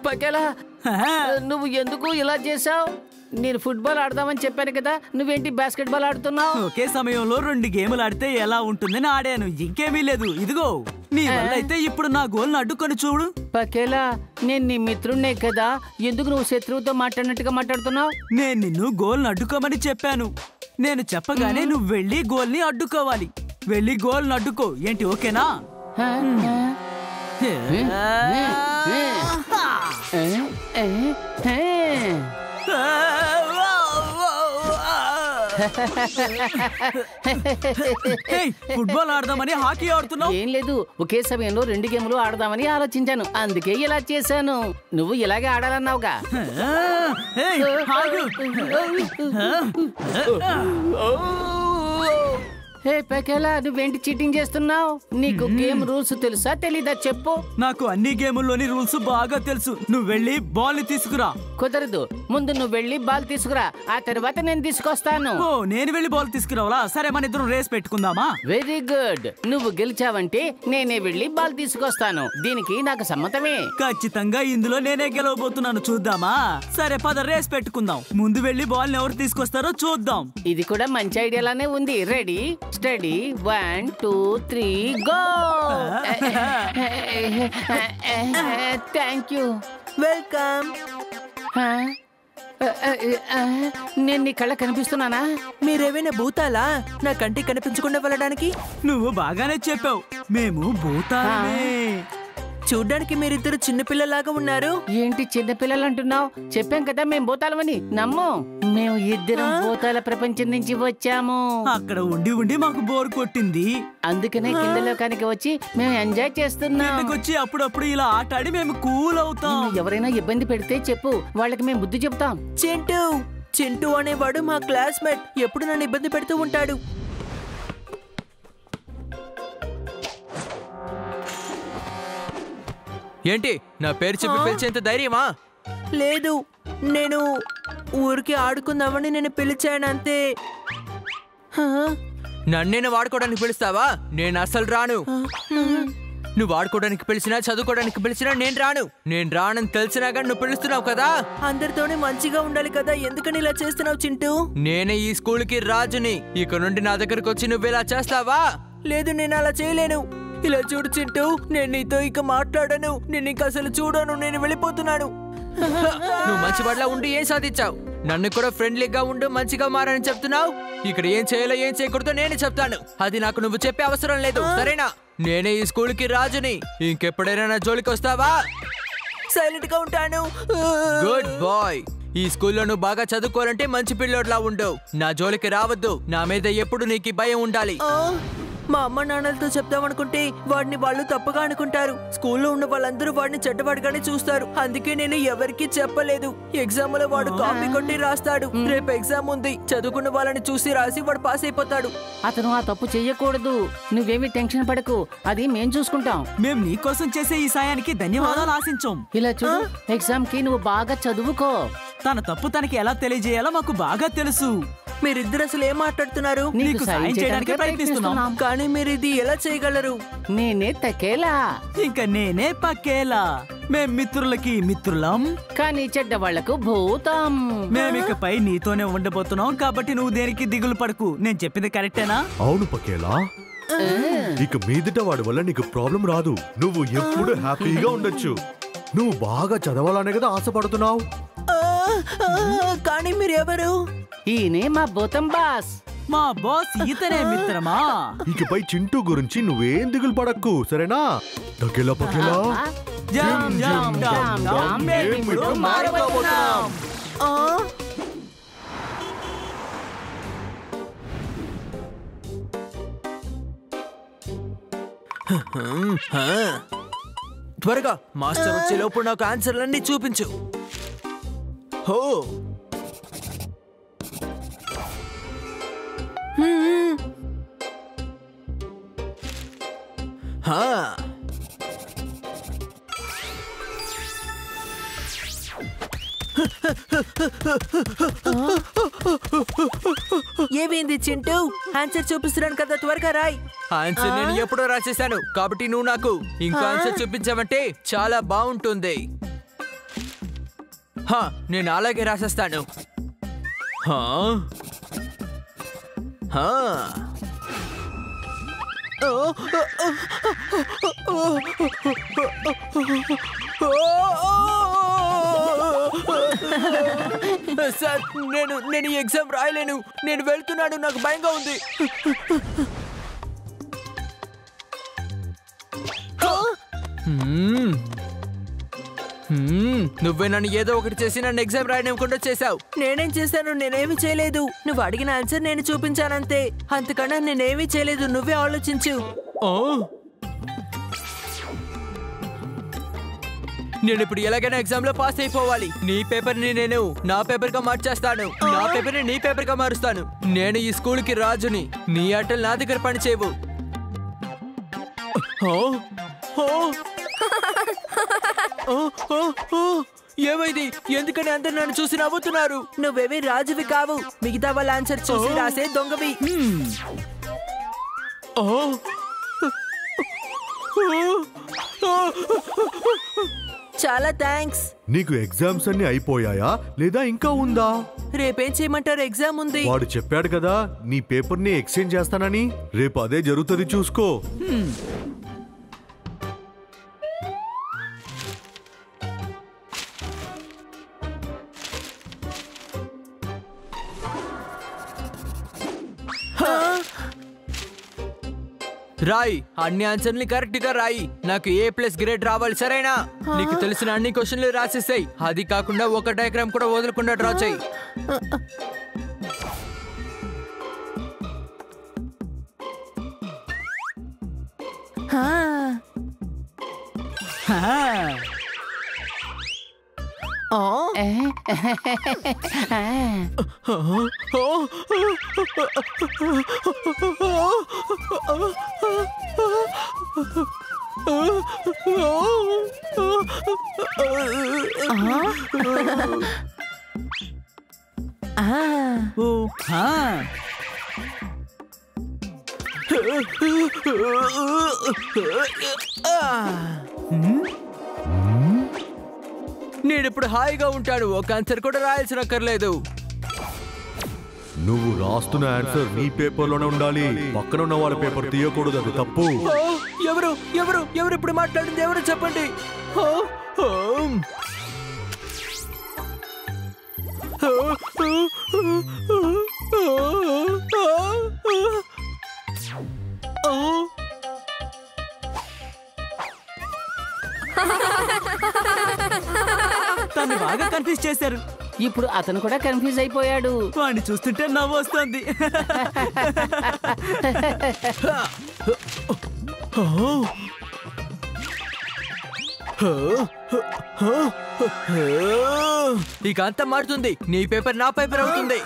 పకేలా, నువ్వు ఎందుకు ఇలా చేసావు? నేను ఫుట్బాల్ ఆడదామని చెప్పాను కదా, నువ్వేంటి బాస్కెట్బాల్ ఆడుతున్నావు? ఒకే సమయంలో 2 గేములు ఆడితే ఎలా ఉంటుందని ఆడాను, ఇంకేమీ లేదు. ఇదిగో నీ వల్ల అయితే ఇప్పుడు నా గోల్ని అడ్డుకొని చూడు. పకేలా, నేను నీ మిత్రుడినే కదా, ఎందుకు నువ్వు శత్రువుతో మాట్లాడినట్టుగా మాట్లాడుతున్నావు? నేను నిన్ను గోల్ని అడ్డుకోమని చెప్పాను. నేను చెప్పగానే నువ్వు వెళ్ళి గోల్ని అడ్డుకోవాలి. వెళ్ళి గోల్ని అడ్డుకో. ఏంటి, ఓకేనా? ఫుట్బాల్ ఆడదామని హాకీ ఆడుతున్నావు? ఏం లేదు, ఒకే సమయంలో 2 గేములు ఆడదామని ఆలోచించాను, అందుకే ఇలా చేశాను. నువ్వు ఇలాగే ఆడాలన్నావుగా. హే పకేలా, నువ్వేంటి చీటింగ్ చేస్తున్నావు? నీకు గేమ్ రూల్స్ తెలుసా తెలీదా చెప్పు? నాకు అన్ని గేముల్లోని రూల్స్ బాగా తెలుసు. నువ్వు వెళ్ళి బాల్ ని తీసుకురా. కుదరదు, ముందు నువ్వు వెళ్ళి బాల్ తీసుకురా, ఆ తర్వాత నేను తీసుకొస్తాను. ఓ, నేను వెళ్ళి బాల్ తీసుకురావాలా? సరే, మన ఇద్దరం రేస్ పెట్టుకుందామా? వెరీ గుడ్, నువ్వు గెలిచావంటే నేనే వెళ్ళి బాల్ తీసుకొస్తాను. దీనికి నాకు సమ్మతమే. ఖచ్చితంగా ఇందులో నేనే గెలవబోతున్నాను, చూద్దామా? సరే పద, రేస్ పెట్టుకుందాం. ముందు వెళ్ళి బాల్ ఎవరు తీసుకొస్తారో చూద్దాం. ఇది కూడా మంచి ఐడియాలానే ఉంది. Ready, study, 1 2 3 go. Thank you. Welcome. నేను నీ కళ్ళ కనిపిస్తున్నానా? మీరేమైనా భూతాలా నా కంటికి కనిపించకుండా వెళ్ళడానికి? నువ్వు బాగానే చెప్పావు, మేము భూతాలమే. చూడ్డానికి మీరిద్దరు చిన్నపిల్లలాగా ఉన్నారు. ఏంటి చిన్నపిల్లలు అంటున్నావు? చెప్పాం కదా మేము భూతాలమని, నమ్ము. మేము ఇద్దరం భూతాల ప్రపంచం నుంచి వచ్చాము. అక్కడ ఉండి ఉండి మాకు బోర్ కొట్టింది, అందుకనే కింద లోకానికి వచ్చి మేము ఎంజాయ్ చేస్తున్నాం. వచ్చి అప్పుడప్పుడు ఇలా ఆట ఆడి మేము కూల్ అవుతాం. ఎవరైనా ఇబ్బంది పెడితే చెప్పు, వాళ్ళకి మేము బుద్ధి చెప్తాం. చింటూ చింటూ అనేవాడు మా క్లాస్మేట్, ఎప్పుడు నన్ను ఇబ్బంది పెడుతూ ఉంటాడు. ఏంటి, నా పేరు చెప్పి పిలిచేంత ధైర్యమా? లేదు, నేను ఊరికి ఆడుకుందామని నేను పిలిచాను అంతే. నన్ను వాడుకోవడానికి పిలుస్తావా? నేను అసలు రాను. నువ్వు ఆడుకోవడానికి పిలిచినా చదువుకోవడానికి పిలిచినా నేను రాను. నేను రానని తెలిసినా కానీ నువ్వు పిలుస్తున్నావు కదా. అందరితోనే మంచిగా ఉండాలి కదా, ఎందుకని ఇలా చేస్తున్నావు చింటూ? నేనే ఈ స్కూల్కి రాజుని. ఇక నుండి నా దగ్గరకు వచ్చి నువ్వు ఇలా చేస్తావా? లేదు, నేను అలా చేయలేను. ఇలా చూడు చింటూ, నేను నీతో ఇక మాట్లాడను. నేను ఇంక అసలు చూడను, నేను వెళ్ళిపోతున్నాను. నువ్వు మంచి వాడిలా ఉండి ఏం సాధించావు? నన్ను కూడా ఫ్రెండ్లీగా ఉండు, మంచిగా మారని చెప్తున్నావు. ఇక్కడ ఏం చేయాలో ఏం చేయకూడదో నేనే చెప్తాను. అది నాకు నువ్వు చెప్పే అవసరం లేదు, సరేనా? నేనే ఈ స్కూల్కి రాజుని. ఇంకెప్పుడైనా నా జోలికి వస్తావా? సైలెంట్ గా ఉంటాను. Good boy. ఈ స్కూల్లో నువ్వు బాగా చదువుకోవాలంటే మంచి పిల్లోడ్లా ఉండు. నా జోలికి రావద్దు. నా మీద ఎప్పుడు నీకు భయం ఉండాలి. మా అమ్మ నాన్నలతో చెప్దామనుకుంటే వాడిని వాళ్ళు తప్పుగా అనుకుంటారు. స్కూల్లో ఉన్న వాళ్ళందరూ వాడిని చెడ్డవాడిగానే చూస్తారు. అందుకే నేను ఎవరికీ చెప్పలేదు. ఎగ్జామ్ లో వాడు కాపీ కొట్టి రాస్తాడు. రేపు ఎగ్జామ్ ఉంది, చదువుకున్న వాళ్ళని చూసి రాసి వాడు పాస్ అయిపోతాడు. అతను ఆ తప్పు చెయ్యకూడదు. నువ్వేమి టెన్షన్ పడకు, అది మేం చూసుకుంటాం. మేము నీకోసం చేసే ఈ సాయానికి ధన్యవాదాలు ఆశించాం. ఇలా చూడు, ఎగ్జామ్ కి నువ్వు బాగా చదువుకో. తన తప్పు తనకి ఎలా తెలియజేయాలో మాకు బాగా తెలుసు. మీరిద్దరు అసలు ఏం మాట్లాడుతున్నారు? నీకు సాయం చేయడానికి ప్రయత్నిస్తున్నాం, కానీ మీరు ఇది ఎలా చేయగలరు? నేనే తకేలా, ఇంకా నేనే పక్కేలా. మేం మిత్రులకి మిత్రులం, కానీ చెడ్డ వాళ్లకు భూతం. మేమికపై నీతోనే ఉండబోతున్నాం, కాబట్టి నువ్వు దేనికి దిగులు పడకు. నేను చెప్పింది కరెక్టేనా? అవును పక్కేలా, ఇక మీదట వాడి వల్ల నీకు ప్రాబ్లం రాదు. నువ్వు ఎప్పుడు హ్యాపీగా ఉండొచ్చు. నువ్వు బాగా చదవాలనే కదా ఆశపడుతున్నావు. కానీ మీరు ఎవరు? ఈయనే మా భూతం బాస్. మా బాస్ ఇతనే మిత్రమా. ఇకపై చింటూ గురించి నువ్వేం దిగులు పడక్కు, సరేనా? పక్కేలా పక్కేలా, జామ్ జామ్ డామ్ డామ్ మేమిప్పుడు మారబోతున్నాం. త్వరగా మాస్టర్ వచ్చే లోపు నాకు ఆన్సర్లన్నీ చూపించు. హో, ఏమైంది చింటూ? ఆన్సర్ చూపిస్తున్నాను కదా, త్వరగా రాయ్. ఆన్సర్ నేను ఎప్పుడో రాసేసాను, కాబట్టి నువ్వు నాకు ఇంకో ఆన్సర్ చూపించావంటే చాలా బాగుంటుంది. నేను అలాగే రాసేస్తాను. సార్, నేను ఈ ఎగ్జామ్ రాయలేను. నేను వెళ్తున్నాను, నాకు భయంగా ఉంది. నువ్వే నన్ను ఏదో ఒకటి చేసి నన్ను ఎగ్జామ్ రాయనివ్వకుండా చేసావు. నేనేం చేశాను? నేనేమి చేయలేదు. నువ్వు అడిగిన ఆన్సర్ నేను చూపించానంతే, అంతకన్నా నేనేమీ చేయలేదు. నువ్వే ఆలోచించు. నేను ఇప్పుడు ఎలాగైనా ఎగ్జామ్ లో పాస్ అయిపోవాలి. నీ పేపర్ ని నేను నా పేపర్ గా మార్చేస్తాను, నా పేపర్ ని నీ పేపర్ గా మారుస్తాను. నేను ఈ స్కూల్ కి రాజుని. నీ ఆటలు నా దగ్గర పని చేయవు. ఏమైంది? ఎందుకని అందరు నన్ను చూసి నవ్వుతున్నారు? నువ్వేవి రాజువి కావు. మిగతా వాళ్ళ ఆన్సర్ చూసి రాసే దొంగవి. చాలా థ్యాంక్స్. నీకు ఎగ్జామ్స్ అన్ని అయిపోయాయా లేదా ఇంకా ఉందా? రేపేం చేయమంటారు? ఎగ్జామ్ ఉంది. వాడు చెప్పాడు కదా నీ పేపర్ ని ఎక్స్చేంజ్ చేస్తానని. రేపు అదే జరుగుతుంది, చూసుకో. రాయి, అన్ని ఆన్సర్ని కరెక్ట్ గా రాయి. నాకు A+ గ్రేడ్ రావాలి, సరేనా? నీకు తెలిసిన అన్ని క్వశ్చన్లు రాసేసాయి. అది కాకుండా ఒక డయాగ్రామ్ కూడా వదలకుండా డ్రా చేయి. నేనిప్పుడు హాయిగా ఉంటాను. ఒక ఆన్సర్ కూడా రాయాల్సిన అక్కర్లేదు. నువ్వు రాస్తున్న ఆన్సర్ నీ పేపర్ లోనే ఉండాలి. పక్కన ఉన్న వాళ్ళ పేపర్ తీయకూడదు, అది తప్పు. ఎవరు ఎవరు ఎవరు ఇప్పుడు మాట్లాడింది? ఎవరు చెప్పండి. తను బాగా కన్ఫ్యూజ్ చేశారు. ఇప్పుడు అతను కూడా కన్ఫ్యూజ్ అయిపోయాడు. వాడిని చూస్తుంటే నవ్వు వస్తుంది. ఇక అంతా మారుతుంది. నీ పేపర్ నా పేపర్ అవుతుంది.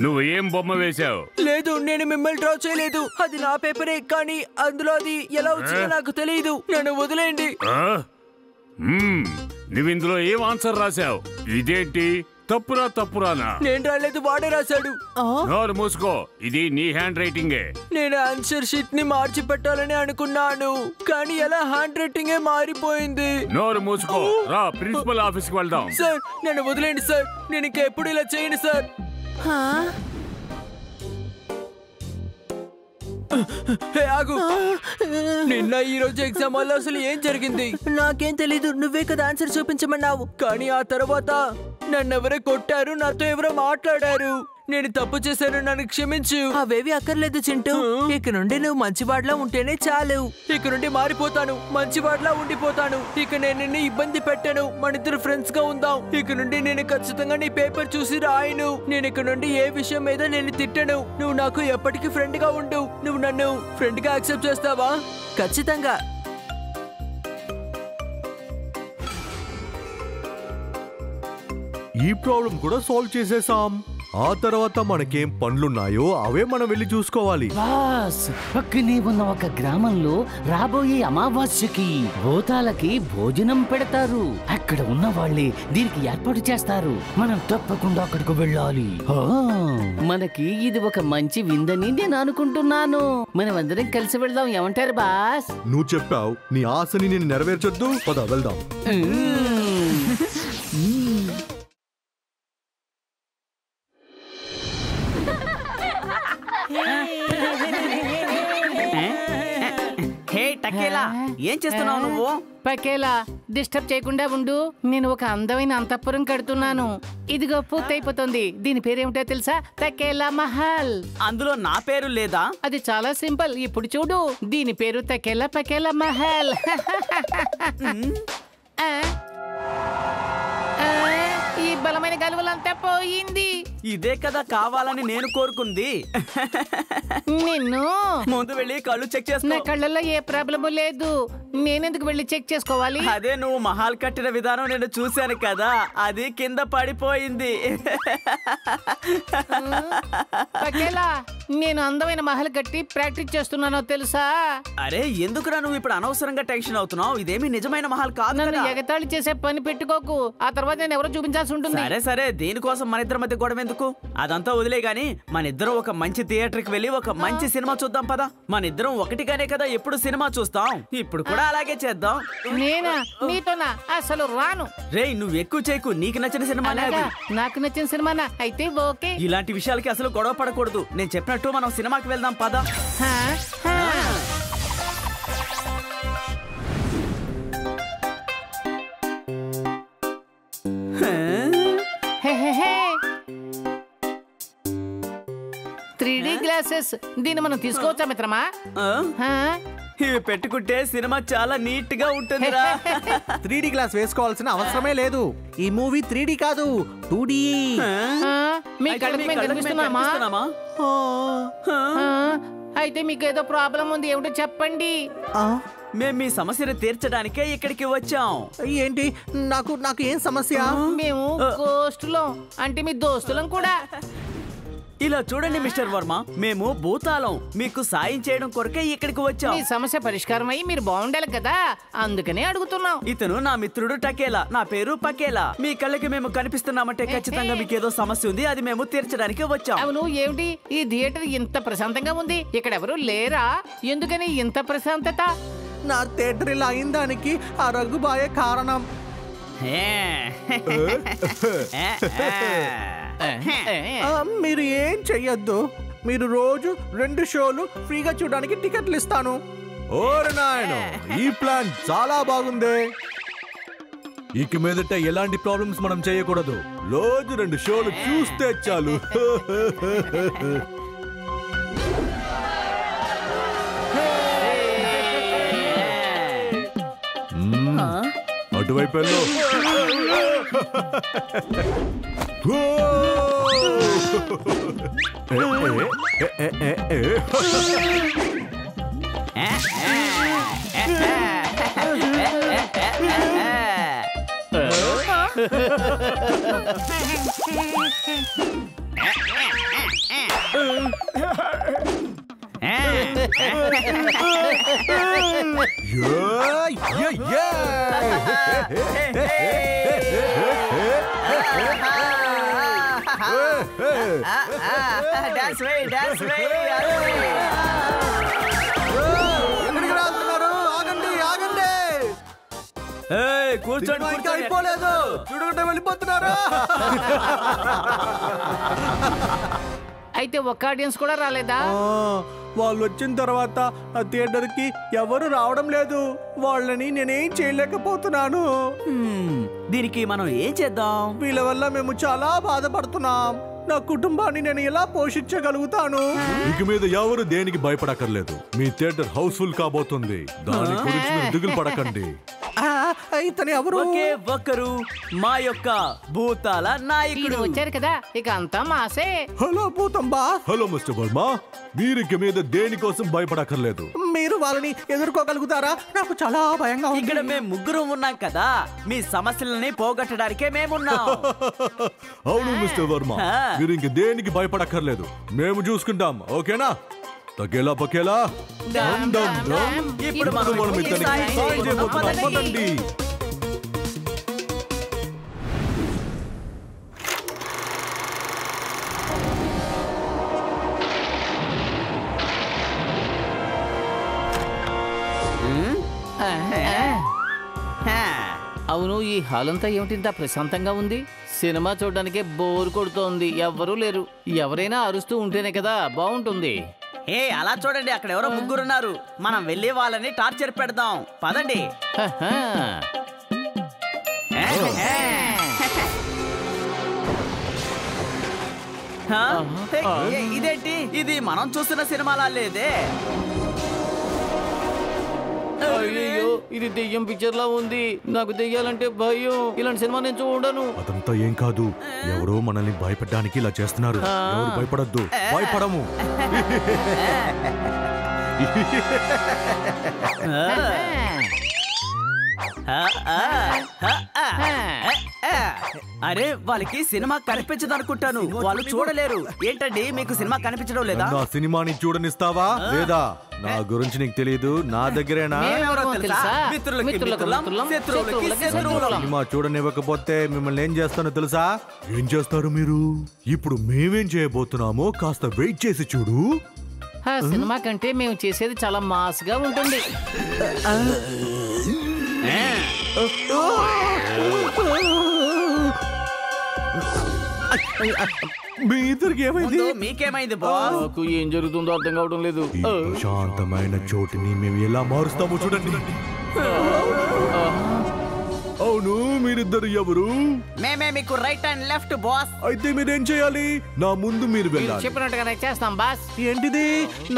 నువ్వు ఏం బొమ్మ వేశావు? లేదు, నేను మిమ్మల్ని డ్రా చేయలేదు. అది నా పేపరే, కానీ అందులో అది ఎలా వచ్చిందో నాకు తెలియదు. నన్ను వదిలేయండి. నువ్వు ఇందులో ఏం ఆన్సర్ రాశావు? ఇదేంటి తప్పురానా? నేను రాలేదు, వాడే రాశాడు. నోరు మూసుకో, ఇది నీ హ్యాండ్ రైటింగే. నేను ఆన్సర్ షీట్ ని మార్చి పెట్టాలని అనుకున్నాను, కానీ ఎలా హ్యాండ్ రైటింగే మారిపోయింది. నోరు మూసుకో, రా ప్రిన్సిపల్ ఆఫీస్ కి వెళ్దాం. సార్, నన్ను వదిలేండి సార్. నేను ఇంకెప్పుడు ఇలా చేయను సార్. ఆగు. నిన్న ఈ రోజు ఎగ్జామ్ వల్ల అసలు ఏం జరిగింది? నాకేం తెలీదు. నువ్వే కదా ఆన్సర్ చూపించమన్నావు. కానీ ఆ తర్వాత నన్నెవరో కొట్టారు, నాతో ఎవరో మాట్లాడారు. నేను తప్పు చేశాను, నన్ను క్షమించు. అవేవి అక్కర్లేదు చింటూ. ఇక నుండి నువ్వు మంచివాడిలా ఉంటేనే చాలు. ఇక నుండి మారిపోతాను, మంచివాడిలా ఉండిపోతాను. ఇక నేను నిన్ను ఇబ్బంది పెట్టాను. మన ఇద్దరు ఫ్రెండ్స్ గా ఉందాం. ఇక నుండి నేను ఖచ్చితంగా నీ పేపర్ చూసి రాయను. నేను ఇక నుండి ఏ విషయం మీద నేను తిట్టను. నువ్వు నాకు ఎప్పటికీ ఫ్రెండ్ గా ఉండు. నువ్వు నన్ను ఫ్రెండ్ గా యాక్సెప్ట్ చేస్తావా? ఖచ్చితంగా. ఈ ప్రాబ్లం కూడా సాల్వ్ చేసేసాం. ఆ తర్వాత మనకేం పనులున్నాయో అవే మనం వెళ్ళి చూసుకోవాలి. బాస్, పక్కనే ఉన్న ఒక గ్రామంలో రాబోయే అమావాస్యకి భూతాలకి భోజనం పెడతారు. అక్కడ ఉన్న వాళ్ళే దీనికి ఏర్పాటు చేస్తారు. మనం తప్పకుండా అక్కడికి వెళ్ళాలి. మనకి ఇది ఒక మంచి విందని నేను అనుకుంటున్నాను. మనం అందరం కలిసి వెళ్దాం. ఏమంటారు బాస్? నువ్వు చెప్పావు, నీ ఆశని నేను నెరవేర్చొద్దు. పద వెళ్దాం. హే టకేలా, ఏం చేస్తున్నావు నువ్వు? పకేలా, డిస్టర్బ్ చేయకుండా ఉండు. నేను ఒక అందమైన అంతఃపురం కడుతున్నాను. ఇదిగో పూర్తయిపోతుంది. దీని పేరేమిటో తెలుసా? తకేలా మహల్. అందులో నా పేరు లేదా? అది చాలా సింపుల్. ఇప్పుడు చూడు, దీని పేరు తకేలా పకేలా మహల్. ఈ బలమైన గలువలంతా పోయింది. ఇదే కదా కావాలని నేను కోరుకుంది. నిన్ను ముందు వెళ్ళి కళ్ళు చెక్ నా చేసుకో. కళ్ళల్లో ఏ ప్రాబ్లము లేదు. నేనెందుకు వెళ్ళి చెక్ చేసుకోవాలి? అదే నువ్వు మహల్ కట్టిన విధానం నేను చూశాను కదా, అది కింద పడిపోయింది. పకేలా, నేను అందమైన మహల్ కట్టి ప్రాక్టీస్ చేస్తున్నానో తెలుసా? అరే ఎందుకురా నువ్వు ఇప్పుడు అనవసరంగా టెన్షన్ అవుతున్నావు? ఇదేమి నిజమైన మహల్ కాదు నన్ను కదా. ఎగతాళి చేసే పని పెట్టుకోకు. ఆ తర్వాత నేను ఎవరో చూపించాల్సి ఉంటుంది. సరే సరే, దీనికోసం మన ఇద్దరి మధ్య గొడవ ఎందుకు? అదంతా వదిలే గాని మన ఇద్దరం ఒక మంచి థియేటర్ కి వెళ్ళి ఒక మంచి సినిమా చూద్దాం పదా. మన ఇద్దరం ఒకటిగానే కదా ఎప్పుడు సినిమా చూస్తాం, ఇప్పుడు కూడా అలాగే చేద్దాం. నేనా? నీతోనా? అసలు రాను. రేయ్ నువ్వు ఎక్కువ చేయకు, నీకు నచ్చిన సినిమానే అది. అలాగా? నాకు నచ్చిన సినిమానా? అయితే ఓకే. ఇలాంటి విషయాలకి అసలు గొడవ పడకూడదు. నేను చెప్పినట్టు మనం సినిమాకి వెళ్దాం పదా. హా, హా. హే, హే, హే. 3D glasses. దీన్ని మనం తీసుకోవచ్చా మిత్రమా? హా? ఇవి పెట్టుకుంటే సినిమా చాలా నీట్ గా ఉంటుందిరా. 3D గ్లాస్ వేసుకోవాల్సిన అవసరమే లేదు. ఈ మూవీ 3D కాదు, 2D. ఆ? మీ అయితే కళ్ళకి మీ మేము కళ్ళకి మేము కనిపిస్తున్నామా? కనిపిస్తున్నామా? ఆ? అయితే మీకు ఏదో ప్రాబ్లం ఉంది. ఏమిటో చెప్పండి. మేము మీ సమస్యను తీర్చడానికే ఇక్కడికి వచ్చాం. ఏంటి? నాకు నాకు ఏం సమస్య? మేము గోస్టులం, అంటే మీ దోస్తులం కూడా. ఇలా చూడండి మిస్టర్ వర్మ, మేము భూతాలం. మీకు సాయం చేయడం కొరకే ఇక్కడికి వచ్చాం. మీ సమస్య పరిష్కారం అయ్యి మీరు బాగుండాలి కదా, అందుకనే అడుగుతున్నాం. ఇతను నా మిత్రుడు టకేలా, నా పేరు పకేలా. మీ కళ్ళకి మేము కనిపిస్తున్నామంటే ఖచ్చితంగా మీకు ఏదో సమస్య ఉంది, అది మేము తీర్చడానికి వచ్చాం. అవును, ఏమిటి ఈ థియేటర్ ఇంత ప్రశాంతంగా ఉంది? ఇక్కడ ఎవరు లేరా? ఎందుకని ఇంత ప్రశాంతత? నా థియేటర్ ఇలా అయిందానికి ఆ రఘుబాయే కారణం. మీరు ఏం చెయ్యొద్దు. మీరు రోజు 2 షోలు ఫ్రీగా చూడడానికి టికెట్లు ఇస్తాను. ఓరి నాయనో, ఈ ప్లాన్ చాలా బాగుంది. ఇక మీదట ఎలాంటి ప్రాబ్లమ్స్ మనం చేయకూడదు. రోజు 2 షోలు చూస్తే చాలు. అటువైపు వెళ్ళు. ఎక్కడికి రాస్తున్నారు? ఆగండి ఆగండి. కూర్చోండి, ఇంకా అయిపోలేదు, చూడకుండా వెళ్ళిపోతున్నారా? అయితే ఒక్క ఆడియన్స్ కూడా రాలేదా? వాళ్ళు వచ్చిన తర్వాత ఆ థియేటర్ కి ఎవరు రావడం లేదు. వాళ్ళని నేనేం చేయలేకపోతున్నాను. దీనికి మనం ఏం చేద్దాం? వీళ్ళ వల్ల మేము చాలా బాధపడుతున్నాం. నా కుటుంబాన్ని నేను ఎలా పోషించగలుగుతాను? ఇక మీద ఎవరు దేనికి భయపడక్కర్లేదు. మీ థియేటర్ హౌస్ఫుల్ కాబోతుంది. దాని గురించి మీరు దిగులు పడకండి. ఇతను ఎవరు? ఒకే ఒక్కరు మా యొక్క భూతాల నాయకుడు వచ్చారు కదా, ఇక అంతా మాసే. హలో భూతం బాస్, హలో మిస్టర్ వర్మ, మీరు ఇక మీద దేనికోసం భయపడక్కర్లేదు. మీరు వాళ్ళని ఎదుర్కోగలుగుతారా? నాకు చాలా భయంగా ఉంది. ఇక్కడ మేము ముగ్గురు ఉన్నాం కదా, మీ సమస్యలని పోగొట్టడానికే మేమున్నాం. అవును మిస్టర్ వర్మ, మీరు ఇంక దేనికి భయపడక్కర్లేదు, మేము చూసుకుంటాం. ఓకేనా? తకేలా పకేలా డమ్ డమ్ డమ్. ఇప్పుడు మనం ఇతనికి సాయం సాయం చేయబోతున్నాం. పదండి. పదండి. అవును, ఈ హాల్ అంతా ఏమిటింత ప్రశాంతంగా ఉంది? సినిమా చూడడానికే బోర్ కొడుతోంది, ఎవ్వరూ లేరు. ఎవరైనా అరుస్తూ ఉంటేనే కదా బాగుంటుంది. ఏ అలా చూడండి, అక్కడ ఎవరో ముగ్గురున్నారు. మనం వెళ్ళి వాళ్ళని టార్చర్ పెడదాం. పదండి. హహా. హా? ఇదేంటి? ఇది మనం చూస్తున్న సినిమాలా లేదే. అయ్యో, ఇది దెయ్యం పిక్చర్ లా ఉంది. నాకు దెయ్యాలంటే భయం. ఇలాంటి సినిమా నేను చూడను. అదంతా ఏం కాదు, ఎవరో మనల్ని భయపెట్టడానికి ఇలా చేస్తున్నారు. ఎవరు భయపడద్దు, భయపడము. అరే, వాళ్ళకి సినిమా కనిపించదు అనుకుంటాను. వాళ్ళు చూడలేరు. ఏంటండి, మీకు సినిమా కనిపించడం లేదా? నా సినిమాని చూడనిస్తావా లేదా? నా గురించి నీకు తెలియదు, నా దగ్గరేనా? మేమెవరో తెలుసా? మిత్రులకి మిత్రులం, శత్రువులకి శత్రువులం. సినిమా చూడనివ్వకపోతే మిమ్మల్ని ఏం చేస్తానో తెలుసా? ఏం చేస్తారు మీరు? ఇప్పుడు మేమేం చేయబోతున్నామో కాస్త వెయిట్ చేసి చూడు. ఆ సినిమా కంటే మేము చేసేది చాలా మాస్ గా ఉంటుంది. మీ ఇద్దరికి ఏమైంది? ముందు మీకేమైంది బాస్? నాకు ఏం జరుగుతుందో అర్థం కావడం లేదు. ఈ ప్రశాంతమైన చోటుని మేము ఎలా మారుస్తామో చూడండి. అవును, మీరిద్దరు ఎవరు? మేమే మీకు రైట్ అండ్ లెఫ్ట్ బాస్. అయితే మీరేం చేయాలి? నా ముందు మీరు వెళ్ళాలి. చెప్పినట్టుగానే చేస్తాం బాస్. ఏంటిది?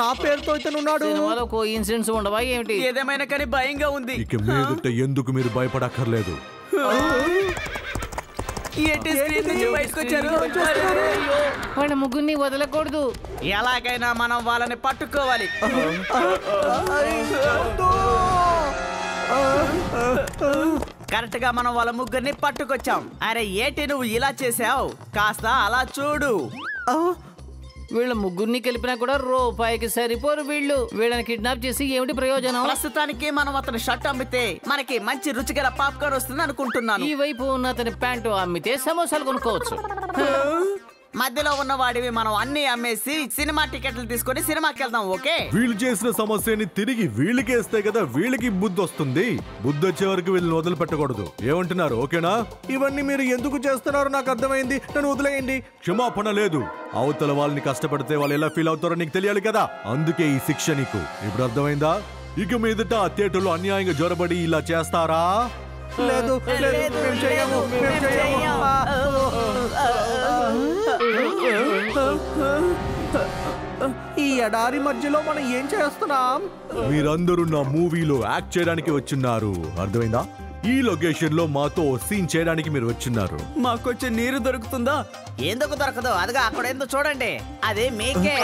నా పేరుతో ఇతను ఉన్నాడు. సినిమాలో కో ఇన్సిడెంట్స్ ఉండవా ఏమిటి? ఏదేమైనా కానీ భయంగా ఉంది. ఇక మీదట ఎందుకు మీరు భయపడక్కర్లేదు. ఏంటి స్క్రీన్ నుంచి బయటకు వచ్చారు? వాళ్ళ ముగ్గురిని వదలకూడదు. ఎలాగైనా మనం వాళ్ళని పట్టుకోవాలి. కరెక్ట్ గా మనం వాళ్ళ ముగ్గురిని పట్టుకొచ్చాం. అరే ఏంటి నువ్వు ఇలా చేసావు? కాస్త అలా చూడు. వీళ్ళ ముగ్గురిని కలిపినా కూడా రూపాయికి సరిపోరు. వీళ్ళని కిడ్నాప్ చేసి ఏమిటి ప్రయోజనం? ప్రస్తుతానికి మనం అతని షర్ట్ అమ్మితే మనకి మంచి రుచిగల పాప్కార్న్ వస్తుంది అనుకుంటున్నాను. ఈ వైపు ఉన్న అతని ప్యాంటు అమ్మితే సమోసాలు కొనుక్కోవచ్చు. మధ్యలో ఉన్న వాడివి మనం అన్ని అమ్మేసి సినిమా టికెట్లు తీసుకొని సినిమాకి వెళ్దాం. ఓకే? వీళ్ళు చేసిన సమస్యని తిరిగి వీళ్ళకేస్తే కదా వీళ్ళకి బుద్ధి వస్తుంది. బుద్ధి వచ్చే వరకు వీళ్ళని వదిలిపెట్టకూడదు. ఏమంటున్నారు? ఓకేనా? ఇవన్నీ మీరు ఎందుకు చేస్తున్నారో నాకు అర్థమైంది. నన్ను వదిలేయండి. క్షమాపణ లేదు. అవతల వాళ్ళని కష్టపడితే వాళ్ళు ఎలా ఫీల్ అవుతారో నీకు తెలియాలి కదా. అందుకే ఈ శిక్ష నీకు. ఇప్పుడు అర్థమైందా? ఇక మీదట ఆ థియేటర్లో అన్యాయంగా జొరబడి ఇలా చేస్తారా? లేదు లేదు, మేము చేయము, మేము చేయము. ఈ ఎడారి మధ్యలో మనం ఏం చేస్తున్నాం? మీరందరూ నా మూవీలో యాక్ట్ చేయడానికి వచ్చున్నారు. అర్థమైందా? ఈ లొకేషన్ లో మాతో సీన్ చేయడానికి మీరు వచ్చున్నారు. మాకొచ్చే నీరు దొరుకుతుందా? ఎందుకు దొరకదు? అదిగా అక్కడ ఏందో చూడండి. అదే మీకే.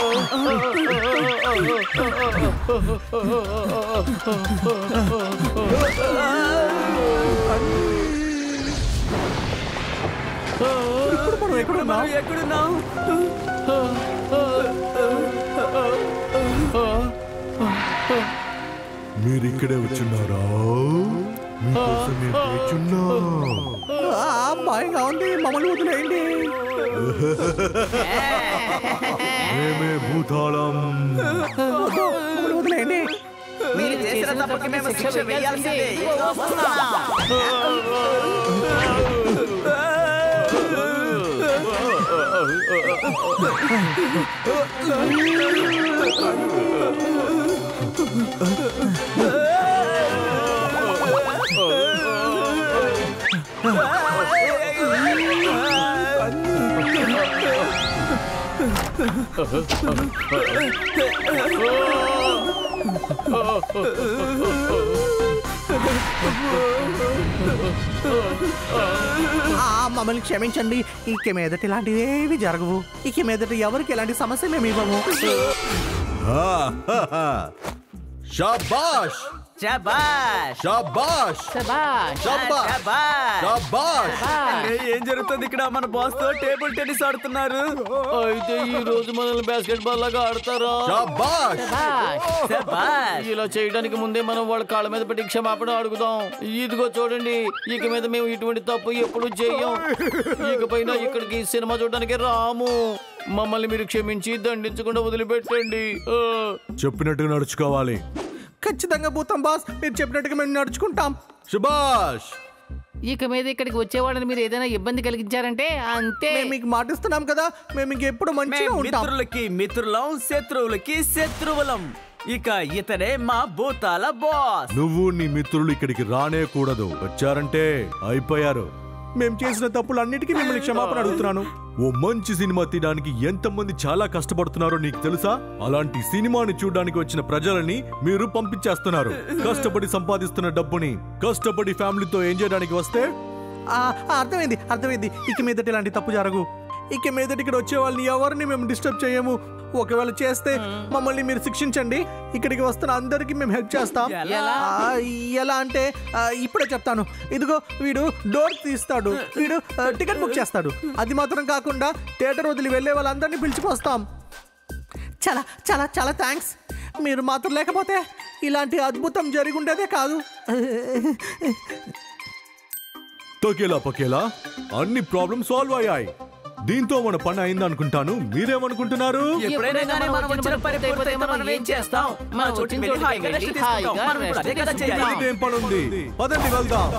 ఇప్పుడు మనం ఎక్కడున్నాం? మీరు ఇక్కడే వచ్చున్నారా? మీకోసం నేను కూర్చున్నా. భయంగా ఉంది. మమ్మల్ని వదిలేయండి. మేమే భూతాళం. మమ్మల్ని వదిలేయండి. మీరు చేసిన తప్పుకి మేము శిక్ష వేయాల్సిందే. మమ్మల్ని క్షమించండి. ఇక మీదట ఇలాంటివి ఏవి జరగవు. ఇక మీదట ఎవరికి ఎలాంటి సమస్య మేము ఇవ్వము. షాబాష్ శాబాష్ షాబాష్ శభాష్. షాబాష్ శాబాష్. షాబాష్. ఏం జరుగుతుంది ఇక్కడ? మన బాస్ తో టేబుల్ టెన్నిస్ ఆడుతున్నారు. అయితే ఈ రోజు మనల్ని బాస్కెట్ బాల్ లాగా ఆడతారా? షాబాష్. శాబాష్. ఇలా చేయడానికి ముందే మనం వాళ్ళ కాళ్ళ మీద పెట్టి క్షమాపణ అడుగుదాం. ఇదిగో చూడండి, ఇక మీద మేము ఇటువంటి తప్పు ఎప్పుడు చెయ్యం. ఇకపైన ఇక్కడికి సినిమా చూడడానికి రాము. మమ్మల్ని మీరు క్షమించి దండించకుండా వదిలిపెట్టండి. చెప్పినట్టుగా నడుచుకోవాలి. ఖచ్చితంగా పోతాం బాస్. మీరు చెప్పినట్టుగా మేము నడుచుకుంటాం. శబాష్. ఇక మీద ఇక్కడికి వచ్చేవాళ్ళని మీరు ఏదైనా ఇబ్బంది కలిగించారంటే అంతే. మేము మీకు మాటిస్తున్నాం కదా, మేము మీకు ఎప్పుడు మంచిగా మేం ఉంటాం. మిత్రులకి మిత్రులం, శత్రువులకి శత్రువులం. ఇక ఇతనే మా భూతాల బాస్. నువ్వు నీ మిత్రులు ఇక్కడికి రానే కూడదు. వచ్చారంటే అయిపోయారు. మేము చేసిన తప్పులన్నిటికీ మిమ్మల్ని క్షమాపణ అడుగుతున్నాను. ఓ మంచి సినిమా తీయడానికి ఎంతమంది చాలా కష్టపడుతున్నారో నీకు తెలుసా? అలాంటి సినిమాని చూడడానికి వచ్చిన ప్రజలని మీరు పంపించేస్తున్నారు. కష్టపడి సంపాదిస్తున్న డబ్బుని కష్టపడి ఫ్యామిలీతో ఏం చేయడానికి వస్తే అర్థమైంది. ఇక మీదట ఇలాంటి తప్పు జరగు. ఇక మీదట ఇక్కడ వచ్చే వాళ్ళని ఎవరిని మేము డిస్టర్బ్ చేయము. ఒకవేళ చేస్తే మమ్మల్ని మీరు శిక్షించండి. ఇక్కడికి వస్తున్న అందరికి మేము హెల్ప్ చేస్తాం. ఎలా అంటే ఇప్పుడే చెప్తాను. ఇదిగో వీడు డోర్ తీస్తాడు, వీడు టికెట్ బుక్ చేస్తాడు. అది మాత్రం కాకుండా థియేటర్ వదిలి వెళ్ళే వాళ్ళందరినీ పిలిచిపోస్తాం. చాలా చాలా చాలా థ్యాంక్స్. మీరు మాత్రం లేకపోతే ఇలాంటి అద్భుతం జరిగి ఉండేదే కాదు. తోకేలా పకేలా అన్ని ప్రాబ్లమ్ సాల్వ్ అయ్యాయి. దీంతో మన పని అయింది అనుకుంటాను. మీరేమనుకుంటున్నారు? ఎప్పుడైనా కానీ మనం వచ్చిన పని పూర్తయితే మనం ఏం చేస్తాం? మన చోటికి వెళ్ళి హాయిగా రెస్ట్ తీసుకుంటాం. మనం కూడా అదే కదా చేయాలి. ఇదేం పని ఉంది? పదండి వెళ్దాం.